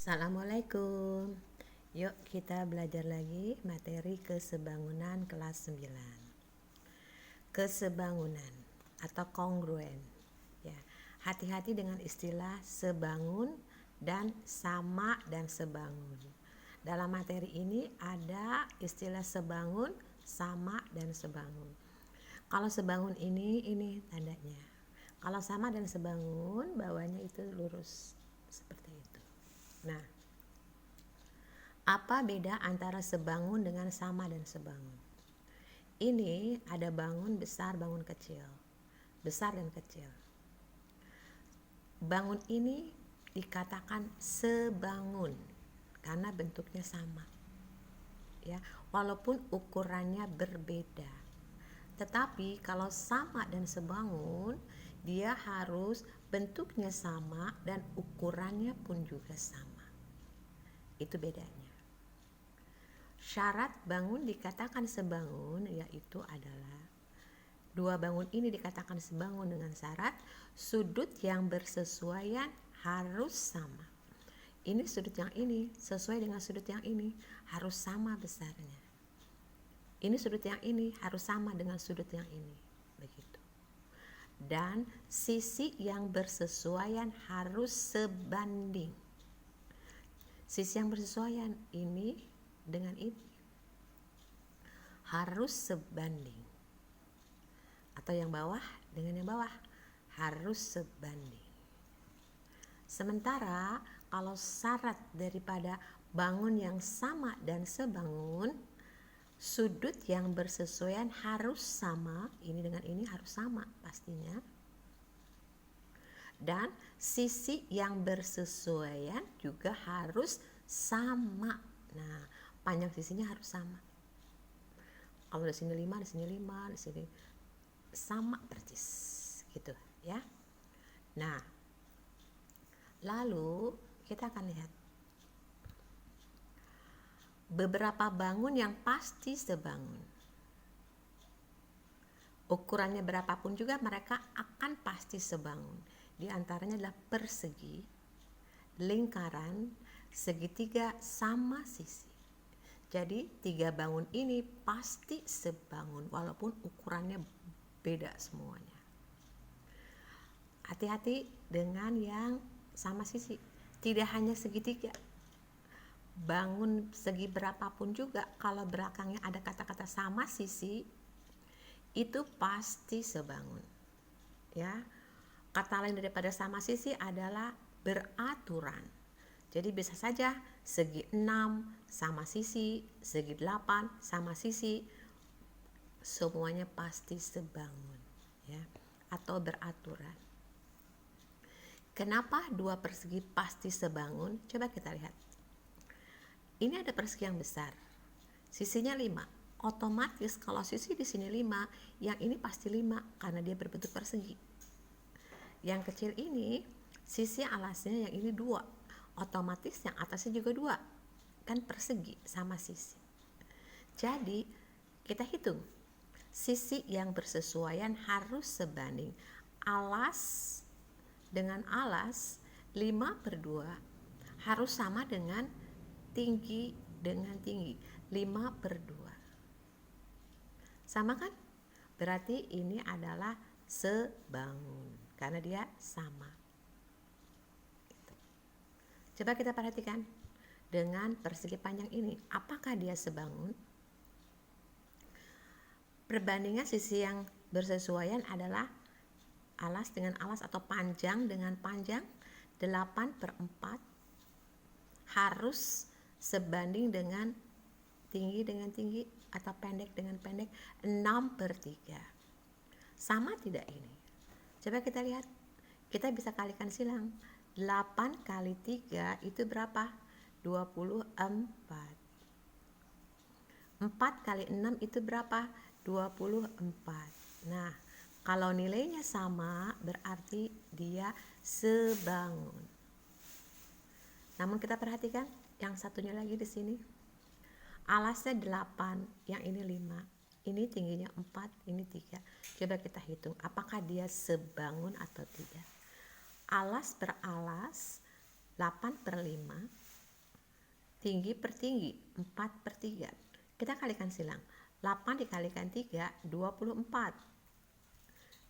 Assalamualaikum. Yuk kita belajar lagi materi kesebangunan kelas 9. Kesebangunan atau kongruen. Ya, hati-hati dengan istilah sebangun dan sama dan sebangun. Dalam materi ini ada istilah sebangun, sama dan sebangun. Kalau sebangun ini tandanya. Kalau sama dan sebangun bawahnya itu lurus seperti itu. Nah, apa beda antara sebangun dengan sama dan sebangun? Ini ada bangun besar, bangun kecil. Besar dan kecil. Bangun ini dikatakan sebangun karena bentuknya sama. Ya, walaupun ukurannya berbeda. Tetapi kalau sama dan sebangun, dia harus bentuknya sama dan ukurannya pun juga sama. Itu bedanya. Syarat bangun dikatakan sebangun yaitu adalah dua bangun ini dikatakan sebangun dengan syarat sudut yang bersesuaian harus sama. Ini sudut yang ini sesuai dengan sudut yang ini harus sama besarnya. Ini sudut yang ini harus sama dengan sudut yang ini. Begitu. Dan sisi yang bersesuaian harus sebanding. Sisi yang bersesuaian ini dengan ini harus sebanding, atau yang bawah dengan yang bawah harus sebanding. Sementara kalau syarat daripada bangun yang sama dan sebangun, sudut yang bersesuaian harus sama, ini dengan ini harus sama pastinya, dan sisi yang bersesuaian juga harus sama. Nah, panjang sisinya harus sama. Kalau di sini 5, di sini 5, di sini sama persis gitu ya. Nah, lalu kita akan lihat beberapa bangun yang pasti sebangun. Ukurannya berapapun juga mereka akan pasti sebangun. Di antaranya adalah persegi, lingkaran, segitiga sama sisi. Jadi 3 bangun ini pasti sebangun walaupun ukurannya beda semuanya. Hati-hati dengan yang sama sisi. Tidak hanya segitiga. Bangun segi berapapun juga kalau belakangnya ada kata-kata sama sisi itu pasti sebangun. Ya. Kata lain daripada sama sisi adalah beraturan. Jadi bisa saja segi 6 sama sisi, segi 8 sama sisi, semuanya pasti sebangun, ya, atau beraturan. Kenapa 2 persegi pasti sebangun? Coba kita lihat. Ini ada persegi yang besar, sisinya 5. Otomatis kalau sisi di sini 5, yang ini pasti 5 karena dia berbentuk persegi. Yang kecil ini sisi alasnya yang ini 2. Otomatis yang atasnya juga 2, kan persegi sama sisi. Jadi kita hitung sisi yang bersesuaian harus sebanding. Alas dengan alas 5/2 harus sama dengan tinggi dengan tinggi 5/2. Sama kan? Berarti ini adalah sebangun karena dia sama. Coba kita perhatikan dengan persegi panjang ini, apakah dia sebangun? Perbandingan sisi yang bersesuaian adalah alas dengan alas atau panjang dengan panjang 8/4 harus sebanding dengan tinggi atau pendek dengan pendek 6/3. Sama tidak ini? Coba kita lihat. Kita bisa kalikan silang. 8 kali 3 itu berapa? 24. 4 kali 6 itu berapa? 24. Nah, kalau nilainya sama berarti dia sebangun. Namun kita perhatikan yang satunya lagi di sini. Alasnya 8, yang ini 5. Ini tingginya 4, ini 3. Coba kita hitung apakah dia sebangun atau tidak. Alas per alas 8/5 tinggi per tinggi, 4 per 3. Kita kalikan silang. 8 dikalikan 3, 24.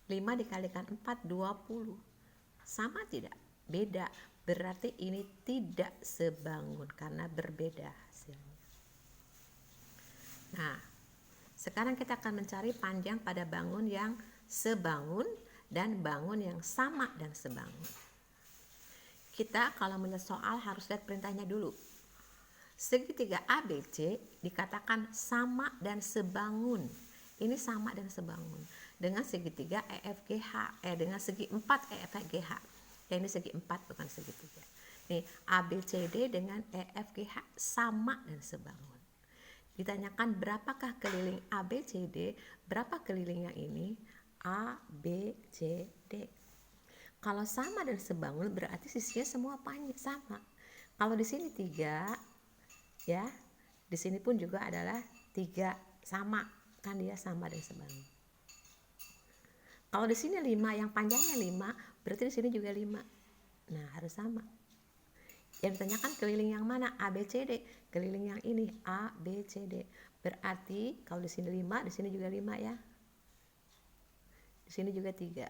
5 dikalikan 4, 20. Sama tidak? Beda. Berarti ini tidak sebangun karena berbeda hasilnya. Nah, sekarang kita akan mencari panjang pada bangun yang sebangun dan bangun yang sama dan sebangun. Kita kalau melihat soal harus lihat perintahnya dulu. Segitiga ABC dikatakan sama dan sebangun. Ini sama dan sebangun dengan segitiga EFGH, dengan segi 4 EFGH. Ya, ini segi 4 bukan segitiga. Nih, ABCD dengan EFGH sama dan sebangun. Ditanyakan berapakah keliling ABCD, berapa keliling yang ini? ABCD. Kalau sama dan sebangun berarti sisinya semua panjang sama. Kalau di sini 3 ya, di sini pun juga adalah 3 sama, kan dia sama dan sebangun. Kalau di sini 5, yang panjangnya 5, berarti di sini juga 5. Nah, harus sama. Yang ditanyakan keliling yang mana? ABCD. Keliling yang ini ABCD. Berarti kalau di sini 5, di sini juga 5 ya. Di sini juga 3.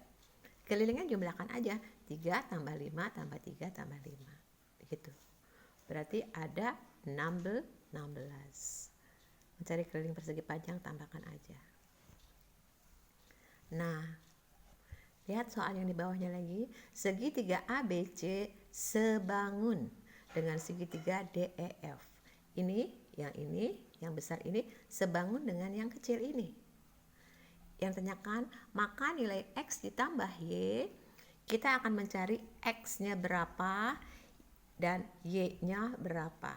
Kelilingnya jumlahkan aja. 3 tambah 5 tambah 3 tambah 5. Gitu. Berarti ada 16. Mencari keliling persegi panjang, tambahkan aja. Nah, lihat soal yang di bawahnya lagi. Segitiga ABC sebangun dengan segitiga DEF. Ini, yang besar ini sebangun dengan yang kecil ini. Yang tanyakan, maka nilai X ditambah Y, kita akan mencari X-nya berapa dan Y-nya berapa.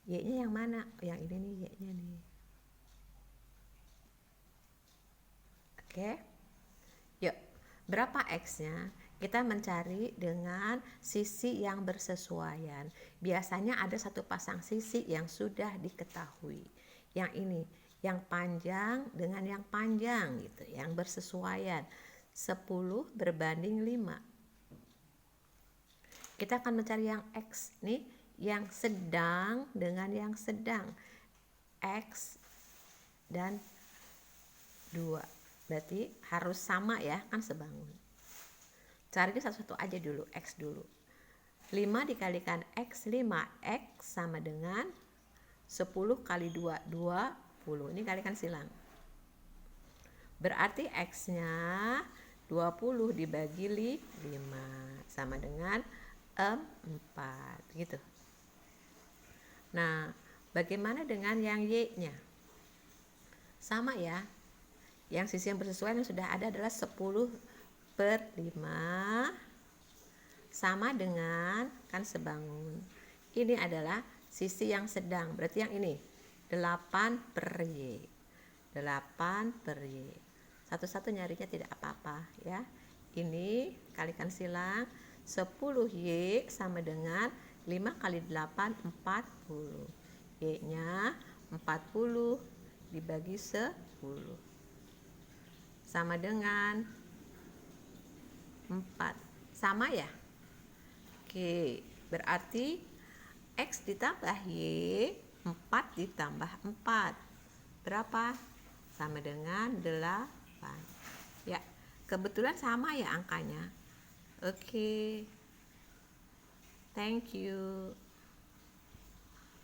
Y-nya yang mana? Yang ini nih, Y-nya nih. Oke. Yuk, berapa X-nya? Kita mencari dengan sisi yang bersesuaian. Biasanya ada satu pasang sisi yang sudah diketahui. Yang ini, yang panjang dengan yang panjang gitu, yang bersesuaian. 10 berbanding 5. Kita akan mencari yang X nih, yang sedang dengan yang sedang. X dan 2. Berarti harus sama ya, kan sebangun. Cari satu-satu aja dulu, X dulu. 5 dikalikan X, 5. X sama dengan 10 kali 2, 20. Ini kalikan silang. Berarti X-nya 20 dibagi 5 sama dengan 4 gitu. Nah, bagaimana dengan yang Y-nya? Sama ya. Yang sisi yang bersesuaian yang sudah ada adalah 10 per 5 sama dengan, kan sebangun. Ini adalah sisi yang sedang, berarti yang ini 8 per Y. 8 per Y. Satu-satu nyarinya tidak apa-apa ya. Ini kalikan silang, 10Y sama dengan 5 kali 8, 40. Y-nya 40 dibagi 10. Sama dengan 4. Sama ya? Oke, berarti X ditambah Y, 4 ditambah 4. Berapa? Sama dengan 8. Ya, kebetulan sama ya angkanya. Oke. Thank you.